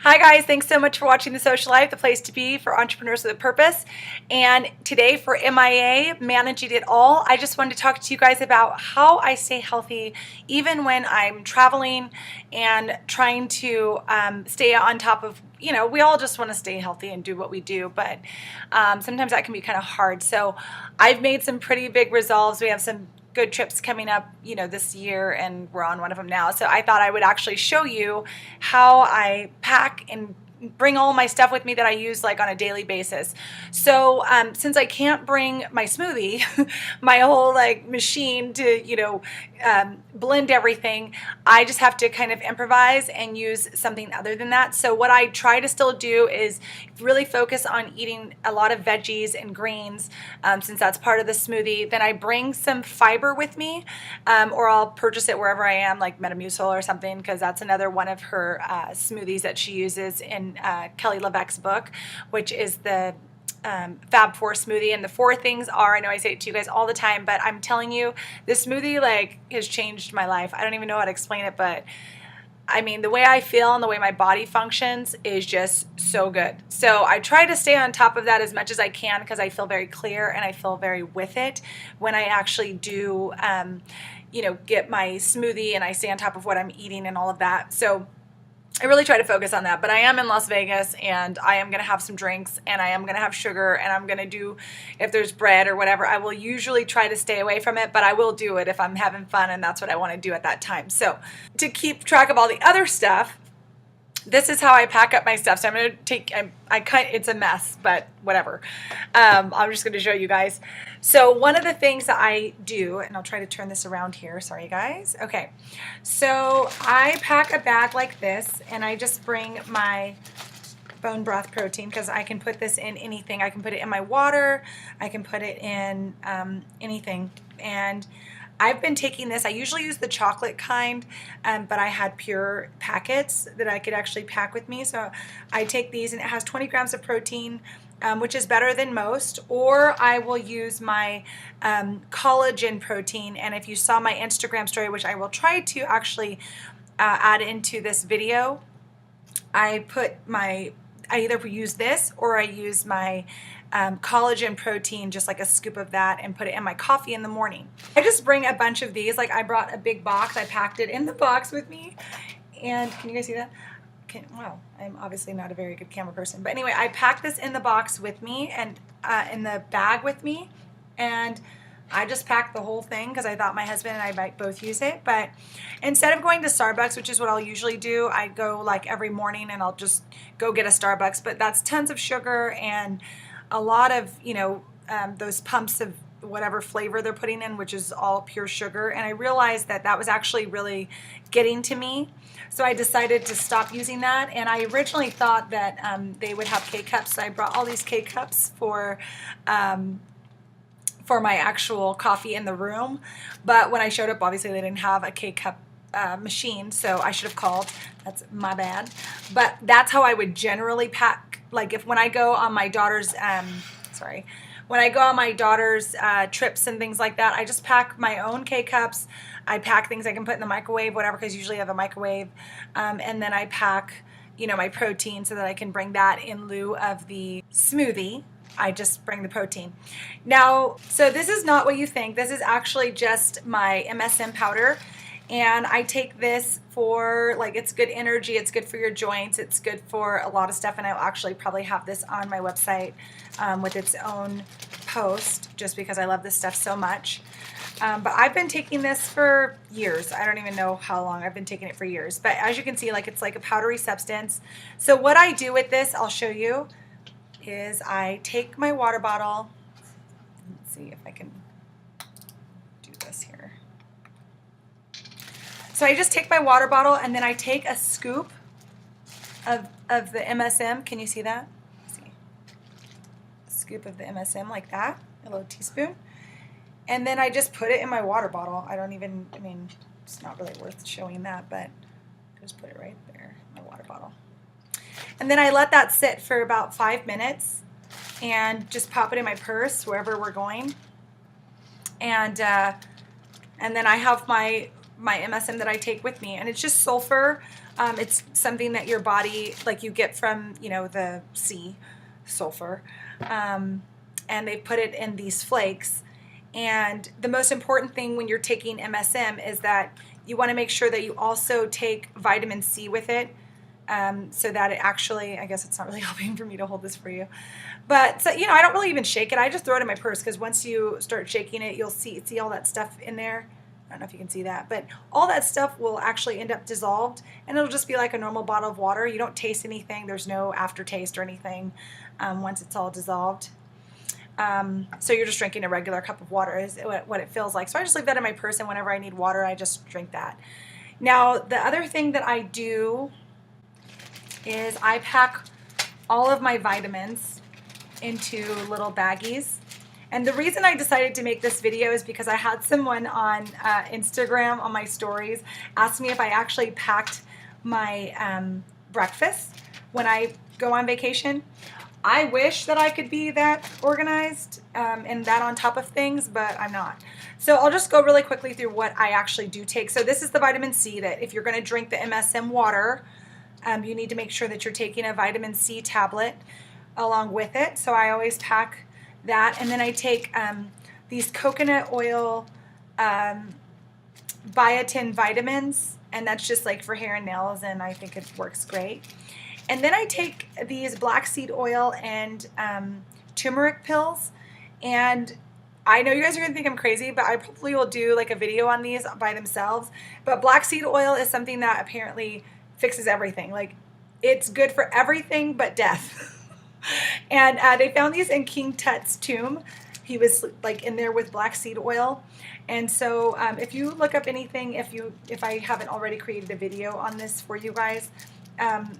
Hi guys, thanks so much for watching The Social Life, the place to be for entrepreneurs with a purpose. And today for MIA, Managing It All, I just wanted to talk to you guys about how I stay healthy even when I'm traveling and trying to stay on top of, we all just want to stay healthy and do what we do, but sometimes that can be kind of hard. So I've made some pretty big resolves. We have some good trips coming up, this year, and we're on one of them now. So I thought I would actually show you how I pack and bring all my stuff with me that I use like on a daily basis. So since I can't bring my smoothie, my whole like machine to, blend everything, I just have to kind of improvise and use something other than that. So what I try to still do is really focus on eating a lot of veggies and greens, since that's part of the smoothie. Then I bring some fiber with me, or I'll purchase it wherever I am, like Metamucil or something, because that's another one of her smoothies that she uses in Kelly LeVeque's book, which is the Fab 4 smoothie. And the four things are, I know I say it to you guys all the time, but I'm telling you, this smoothie like has changed my life. I don't even know how to explain it, but I mean, the way I feel and the way my body functions is just so good. So I try to stay on top of that as much as I can because I feel very clear and I feel very with it when I actually do, get my smoothie and I stay on top of what I'm eating and all of that. So I really try to focus on that, but I am in Las Vegas and I am going to have some drinks and I am going to have sugar and I'm going to do, if there's bread or whatever, I will usually try to stay away from it, but I will do it if I'm having fun and that's what I want to do at that time. So to keep track of all the other stuff, this is how I pack up my stuff. So I'm going to take, it's a mess, but whatever. I'm just going to show you guys. So one of the things that I do, and I'll try to turn this around here. Sorry, guys. Okay. So I pack a bag like this, and I just bring my bone broth protein because I can put this in anything. I can put it in my water. I can put it in anything. And I've been taking this. I usually use the chocolate kind, but I had pure packets that I could actually pack with me. So I take these, and it has 20 grams of protein, which is better than most. Or I will use my collagen protein. And if you saw my Instagram story, which I will try to actually add into this video, I either use this or I use my collagen protein, just like a scoop of that, and put it in my coffee in the morning. I just bring a bunch of these. Like I brought a big box. I packed it in the box with me. And can you guys see that? Wow, I'm obviously not a very good camera person. But anyway, I packed this in the box with me and in the bag with me. And I just packed the whole thing because I thought my husband and I might both use it. But instead of going to Starbucks, which is what I'll usually do, I go like every morning and I'll just go get a Starbucks. But that's tons of sugar and a lot of, those pumps of whatever flavor they're putting in, which is all pure sugar. And I realized that that was actually really getting to me. So I decided to stop using that. And I originally thought that they would have K-cups. So I brought all these K-cups for my actual coffee in the room. But when I showed up, obviously they didn't have a K-cup machine, so I should have called. That's my bad. But that's how I would generally pack. Like when I go on my daughter's, when I go on my daughter's trips and things like that, I just pack my own K-cups. I pack things I can put in the microwave, whatever, because usually I have a microwave. And then I pack, my protein so that I can bring that in lieu of the smoothie. I just bring the protein. Now, so this is not what you think. This is actually just my MSM powder. And I take this for, like, it's good energy, it's good for your joints, it's good for a lot of stuff, and I'll actually probably have this on my website with its own post, just because I love this stuff so much. But I've been taking this for years. I don't even know how long. I've been taking it for years. But as you can see, like, it's like a powdery substance. So what I do with this, I'll show you, is I take my water bottle. Let's see if I can do this here. So I just take my water bottle and then I take a scoop of the MSM. Can you see that? Let's see. A scoop of the MSM like that, a little teaspoon. And then I just put it in my water bottle. It's not really worth showing that, but just put it right there in my water bottle. And then I let that sit for about 5 minutes and just pop it in my purse wherever we're going. And then I have my MSM that I take with me, and it's just sulfur, It's something that your body, like you get from, you know, the sea, sulfur. And they put it in these flakes. And the most important thing when you're taking MSM is that you want to make sure that you also take vitamin C with it, so that it actually, I guess it's not really helping for me to hold this for you. But, so, you know, I don't really even shake it. I just throw it in my purse, because once you start shaking it, you'll see all that stuff in there. I don't know if you can see that, but all that stuff will actually end up dissolved, and it'll just be like a normal bottle of water. You don't taste anything. There's no aftertaste or anything once it's all dissolved. So you're just drinking a regular cup of water is what it feels like. So I just leave that in my purse, and whenever I need water, I just drink that. Now, the other thing that I do is I pack all of my vitamins into little baggies. And the reason I decided to make this video is because I had someone on Instagram on my stories ask me if I actually packed my breakfast when I go on vacation. I wish that I could be that organized and that on top of things, but I'm not. So I'll just go really quickly through what I actually do take. So this is the vitamin C that if you're going to drink the MSM water, you need to make sure that you're taking a vitamin C tablet along with it. So I always pack that. And then I take these coconut oil biotin vitamins, and that's just like for hair and nails, and I think it works great. And then I take these black seed oil and turmeric pills. And I know you guys are going to think I'm crazy, but I probably will do like a video on these by themselves. But black seed oil is something that apparently fixes everything. Like, it's good for everything but death. And they found these in King Tut's tomb. He was like in there with black seed oil. And so if you look up anything, if I haven't already created a video on this for you guys,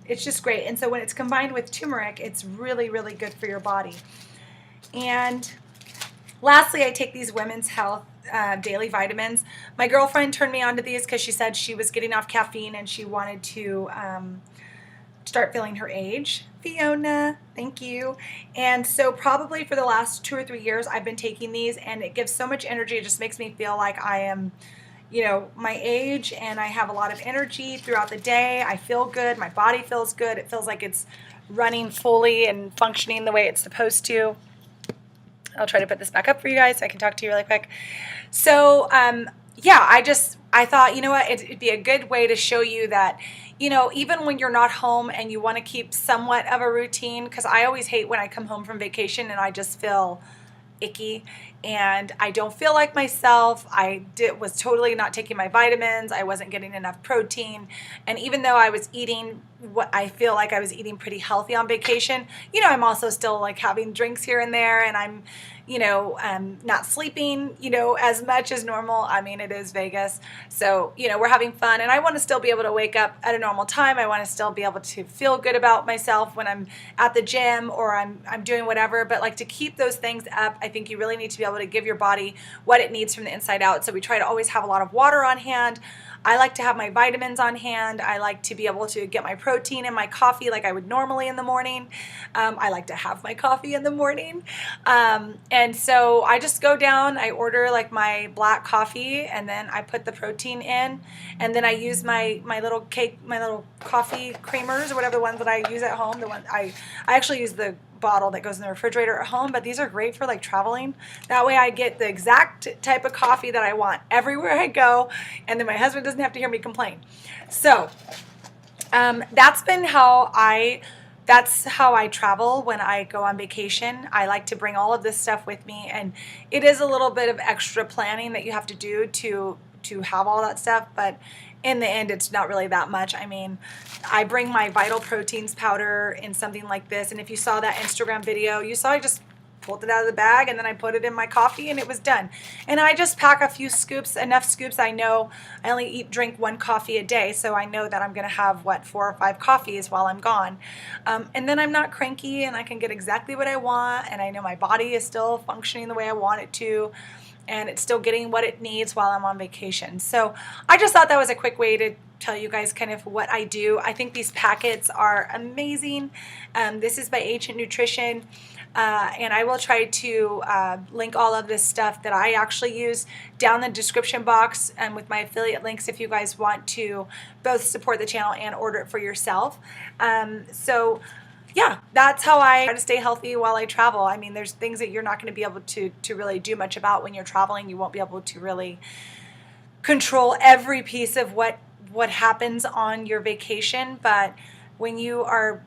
it's just great. And so when it's combined with turmeric, it's really, really good for your body. And lastly, I take these women's health daily vitamins. My girlfriend turned me on to these because she said she was getting off caffeine and she wanted to start feeling her age. Fiona, thank you. And so probably for the last 2 or 3 years, I've been taking these, and it gives so much energy. It just makes me feel like I am, you know, my age, and I have a lot of energy throughout the day. I feel good. My body feels good. It feels like it's running fully and functioning the way it's supposed to. I'll try to put this back up for you guys so I can talk to you really quick. So, yeah, I thought, you know what, it'd be a good way to show you that, you know, even when you're not home and you want to keep somewhat of a routine, because I always hate when I come home from vacation and I just feel icky and I don't feel like myself. I was totally not taking my vitamins. I wasn't getting enough protein. And even though I was eating what I feel like I was eating pretty healthy on vacation, you know, I'm also still like having drinks here and there, and I'm, you know, not sleeping, you know, as much as normal. I mean, it is Vegas. So, you know, we're having fun, and I want to still be able to wake up at a normal time. I want to still be able to feel good about myself when I'm at the gym or I'm doing whatever. But like, to keep those things up, I think you really need to be able to give your body what it needs from the inside out. So we try to always have a lot of water on hand. I like to have my vitamins on hand. I like to be able to get my protein in my coffee like I would normally in the morning. I like to have my coffee in the morning. And so I just go down, I order like my black coffee, and then I put the protein in, and then I use my little coffee creamers or whatever, the ones that I use at home. I actually use the bottle that goes in the refrigerator at home, but these are great for like traveling. That way I get the exact type of coffee that I want everywhere I go, and then my husband doesn't have to hear me complain. So that's how I travel when I go on vacation. I like to bring all of this stuff with me, and it is a little bit of extra planning that you have to do to have all that stuff, but in the end, it's not really that much. I mean, I bring my Vital Proteins powder in something like this, and if you saw that Instagram video, you saw I just pulled it out of the bag, and then I put it in my coffee, and it was done. And I just pack a few scoops, enough scoops. I know I only drink 1 coffee a day, so I know that I'm going to have, 4 or 5 coffees while I'm gone. And then I'm not cranky, and I can get exactly what I want, and I know my body is still functioning the way I want it to. and it's still getting what it needs while I'm on vacation. So I just thought that was a quick way to tell you guys kind of what I do. I think these packets are amazing. This is by Ancient Nutrition. And I will try to link all of this stuff that I actually use down in the description box and with my affiliate links if you guys want to both support the channel and order it for yourself. So yeah, that's how I try to stay healthy while I travel. I mean, there's things that you're not going to be able to really do much about when you're traveling. You won't be able to really control every piece of what happens on your vacation, but when you are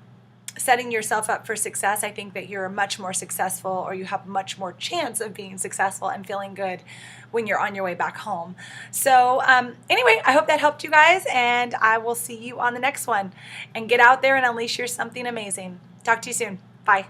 setting yourself up for success, I think that you're much more successful, or you have much more chance of being successful and feeling good when you're on your way back home. So anyway, I hope that helped you guys, and I will see you on the next one. And get out there and unleash your something amazing. Talk to you soon. Bye.